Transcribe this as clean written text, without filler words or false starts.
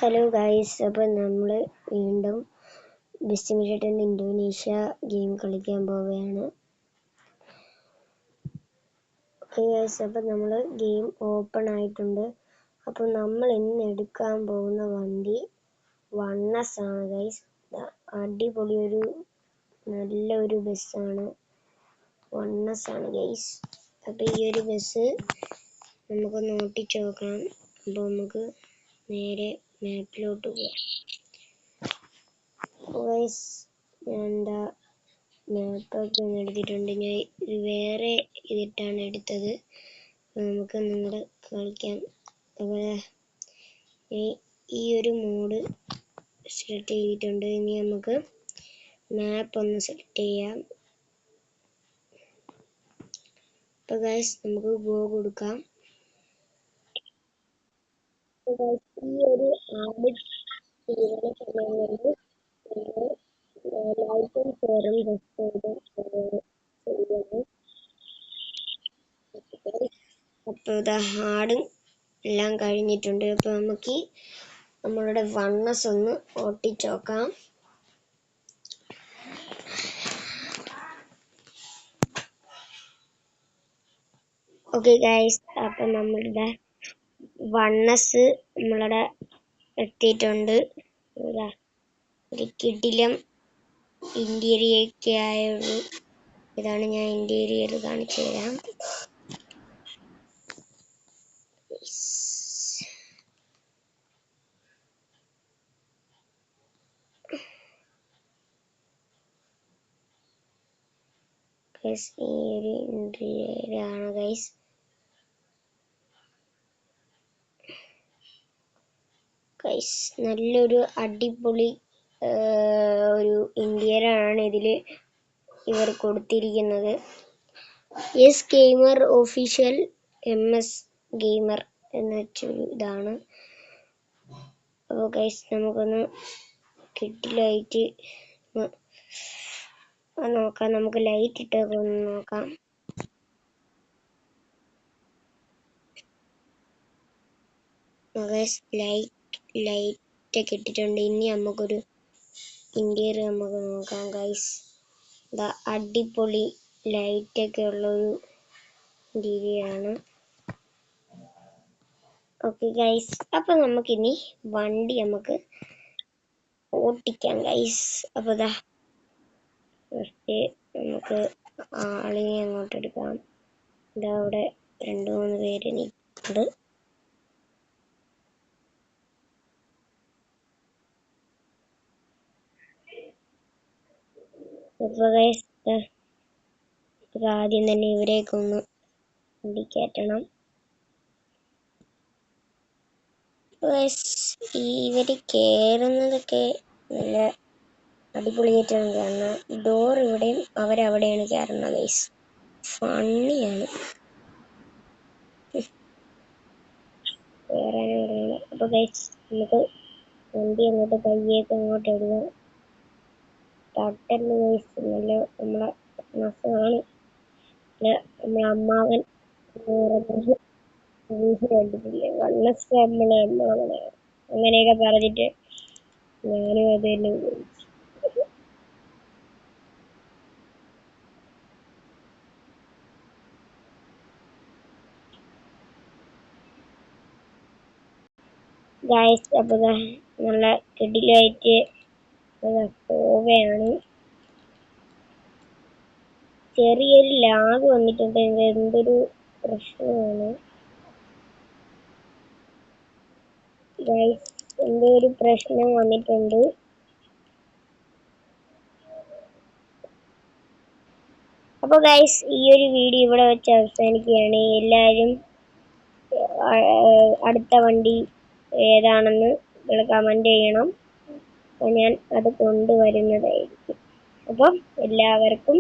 Hello guys, അപ്പോൾ നമ്മൾ വീണ്ടും ബിസിമിലേറ്ററിൻ്റെ ഇന്തോനേഷ്യ ഗെയിം കളിക്കാൻ പോവുകയാണ്. ഓക്കെ ഗൈസ്, അപ്പോൾ നമ്മൾ ഗെയിം ഓപ്പൺ ആയിട്ടുണ്ട്. അപ്പോൾ നമ്മൾ ഇന്ന് എടുക്കാൻ പോകുന്ന വണ്ടി 1S ആണ് ഗൈസ്. അടിപൊളി നല്ലൊരു ബസ്സാണ്, 1S ആണ് ഗൈസ്. അപ്പോൾ ഈ ഒരു ബസ് നമുക്കൊന്ന് ഓട്ടിച്ച് നോക്കാം. അപ്പോൾ നമുക്ക് നേരെ മാപ്പിലോട്ട് പോവാം. ഗൈസ്, ഞാൻ മാപ്പൊക്കെ ഒന്ന് എടുത്തിട്ടുണ്ട്. ഞാൻ ഇത് വേറെ ഇതിട്ടാണ് എടുത്തത്. നമുക്ക് നിങ്ങളുടെ കളിക്കാം. അതുപോലെ ഈ ഒരു മോഡ് സെലക്ട് ചെയ്തിട്ടുണ്ട്. ഇനി നമുക്ക് മാപ്പ് ഒന്ന് സെലക്ട് ചെയ്യാം. അപ്പോൾ ഗൈസ്, നമുക്ക് ഗോ കൊടുക്കാം. ഈ ഒരു ആഡ് ചെയ്യുന്ന സമയങ്ങളിൽ ലൈക്കും ഷെയറും സബ്സ്ക്രൈബും ചെയ്യണം. അപ്പോൾ ഇത് ഹാർഡും എല്ലാം കഴിഞ്ഞിട്ടുണ്ട്. അപ്പോൾ നമുക്ക് നമ്മളുടെ 1S ഒന്ന് ഓട്ടിച്ച് നോക്കാം. ഓക്കെ ഗൈസ്, അപ്പം നമ്മളുടെ 1S നമ്മളുടെ എത്തിയിട്ടുണ്ട്. ഒരു കിടിലം ഇന്റീരിയറൊക്കെ ആയൊരു ഇതാണ്. ഞാൻ ഇന്റീരിയർ കാണിച്ചു തരാം. ഈ ഒരു ഇന്റീരിയറാണ് ഗൈസ്. നല്ലൊരു അടിപൊളി ഒരു ഇന്റീരിയറാണ് ഇതിൽ ഇവർ കൊടുത്തിരിക്കുന്നത്. S gamer official MS gamer എന്ന് വെച്ചൊരു ഇതാണ്. അപ്പോൾ ഗൈസ്, നമുക്കൊന്ന് കിട്ടിലായിട്ട് നോക്കാം. നമുക്ക് ലൈറ്റ് ഇട്ടൊക്കെ ഒന്ന് നോക്കാം. ലൈറ്റ് ഒക്കെ ഇട്ടിട്ടുണ്ട്. ഇനി നമുക്കൊരു ഇന്റീരിയർ നമുക്ക് നോക്കാം ഗൈസ്. അടിപൊളി ലൈറ്റൊക്കെ ഉള്ളൊരു ഇന്റീരിയറാണ്. ഓക്കെ ഗൈസ്, അപ്പം നമുക്കിനി വണ്ടി നമുക്ക് ഓട്ടിക്കാം ഗൈസ്. അപ്പോൾ ഫസ്റ്റ് നമുക്ക് ആളിനെ അങ്ങോട്ട് എടുക്കാം. അവിടെ 2-3 പേര് നിൽക്കുന്നുണ്ട്. അപ്പോൾ ഗൈസ്, ആദ്യം തന്നെ ഇവരെയൊക്കെ ഒന്ന് വണ്ടി കയറ്റണം. ഇവര് കയറുന്നതൊക്കെ നല്ല അടിപൊളിയായിട്ടാണ് കയറുന്നത്. ഡോർ ഇവിടെയും അവരവിടെയാണ് കയറുന്നത് ഗൈസ്. ഫണ്ണിയാണ്. കയറാനാണ് പറയുന്നത്. അപ്പോൾ ഗൈസ്, നമുക്ക് വണ്ടി അങ്ങോട്ട് പയ്യൊക്കെ അങ്ങോട്ട് ഇടുക. തട്ടല് ഗൈസ്, നല്ല നമ്മളെ നസമാണ്. നമ്മളെ അമ്മാവൻ കണ്ടിട്ടില്ലേ, 1S നമ്മളെ അമ്മാവനാണ്. അങ്ങനെയൊക്കെ പറഞ്ഞിട്ട് ഞാനും അത് തന്നെ ഉപയോഗിച്ചു. ഗൈസ്, അപ്പോൾ നല്ല കിടിലായിട്ട് പോവുകയാണ്. ചെറിയൊരു ലാഗ് വന്നിട്ടുണ്ട്. എന്തൊരു പ്രശ്നമാണ് ഗൈസ്, എന്തോ ഒരു പ്രശ്നം വന്നിട്ടുണ്ട്. അപ്പോൾ ഗൈസ്, ഈ ഒരു വീഡിയോ ഇവിടെ വെച്ച് അവസാനിക്കുകയാണ്. എല്ലാവരും അടുത്ത വണ്ടി ഏതാണെന്ന് കമന്റ് ചെയ്യണം. അപ്പോൾ ഞാൻ അത് കൊണ്ടുവരുന്നതായിരിക്കും. അപ്പം എല്ലാവർക്കും